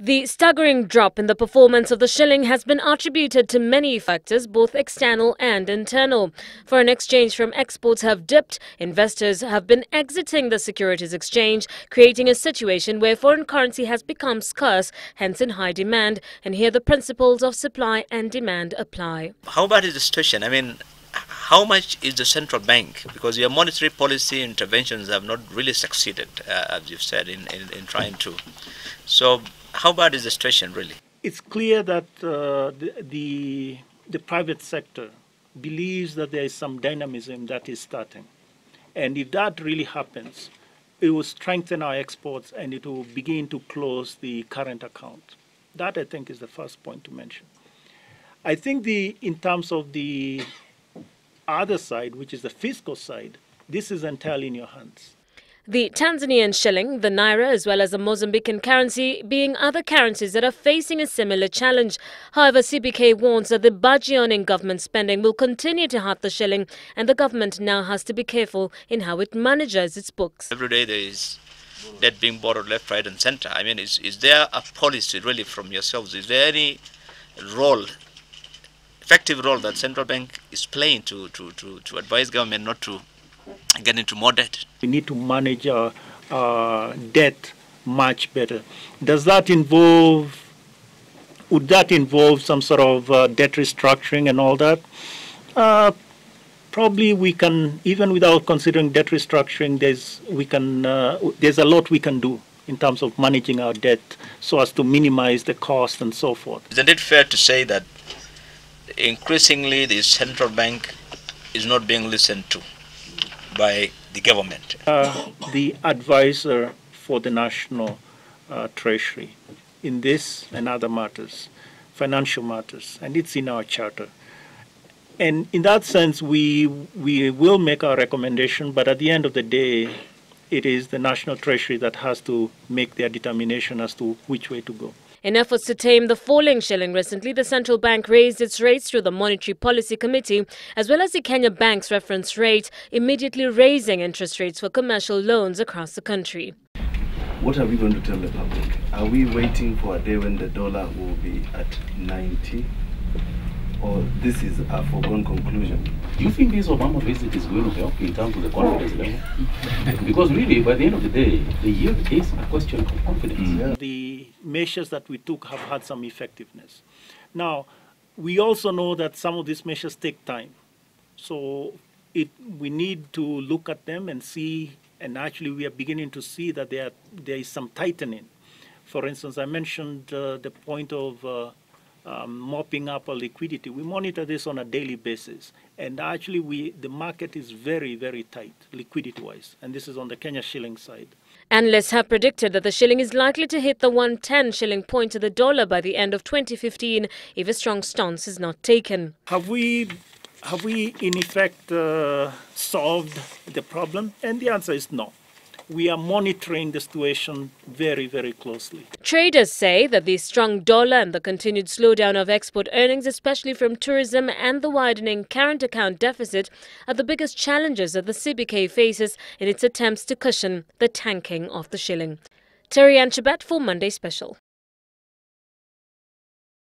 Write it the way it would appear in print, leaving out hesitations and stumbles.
The staggering drop in the performance of the shilling has been attributed to many factors, both external and internal. Foreign exchange from exports have dipped. Investors have been exiting the securities exchange, creating a situation where foreign currency has become scarce, hence in high demand. And here the principles of supply and demand apply. How bad is the situation? I mean, how much is the central bank? Because your monetary policy interventions have not really succeeded, as you've said, in trying to. So how bad is the situation really? It's clear that the private sector believes that there is some dynamism that is starting. And if that really happens, it will strengthen our exports and it will begin to close the current account. That, I think, is the first point to mention. I think in terms of the other side, which is the fiscal side, this is entirely in your hands. The Tanzanian shilling, the naira, as well as the Mozambican currency being other currencies that are facing a similar challenge. However, CBK warns that the budget in government spending will continue to hurt the shilling, and the government now has to be careful in how it manages its books. Every day there is debt being borrowed left, right and center. I mean, is there a policy really from yourselves? Is there any effective role that central bank is playing to advise government not to get into more debt? We need to manage our debt much better. Would that involve some sort of debt restructuring and all that? Probably we can, even without considering debt restructuring, there's a lot we can do in terms of managing our debt so as to minimize the cost and so forth. Isn't it fair to say that increasingly the central bank is not being listened to by the government? The advisor for the National Treasury in this and other matters, financial matters, and it's in our charter. And in that sense, we will make our recommendation, but at the end of the day, it is the National Treasury that has to make their determination as to which way to go. In efforts to tame the falling shilling recently, the central bank raised its rates through the Monetary Policy Committee, as well as the Kenya Bank's reference rate, immediately raising interest rates for commercial loans across the country. What are we going to tell the public? Are we waiting for a day when the dollar will be at 90? Or this is a foregone conclusion? Do you think this Obama visit is going to help in terms of the confidence level? Because really, by the end of the day, the yield is a question of confidence. Yeah. The measures that we took have had some effectiveness. Now, we also know that some of these measures take time. So we need to look at them and see, and actually we are beginning to see that there is some tightening. For instance, I mentioned the point of mopping up our liquidity. We monitor this on a daily basis, and actually the market is very, very tight liquidity-wise, and this is on the Kenya shilling side. Analysts have predicted that the shilling is likely to hit the 110 shilling point to the dollar by the end of 2015 if a strong stance is not taken. Have we in effect solved the problem? And the answer is no. We are monitoring the situation very, very closely. Traders say that the strong dollar and the continued slowdown of export earnings, especially from tourism, and the widening current account deficit are the biggest challenges that the CBK faces in its attempts to cushion the tanking of the shilling. Terry Ann Chibet for Monday Special.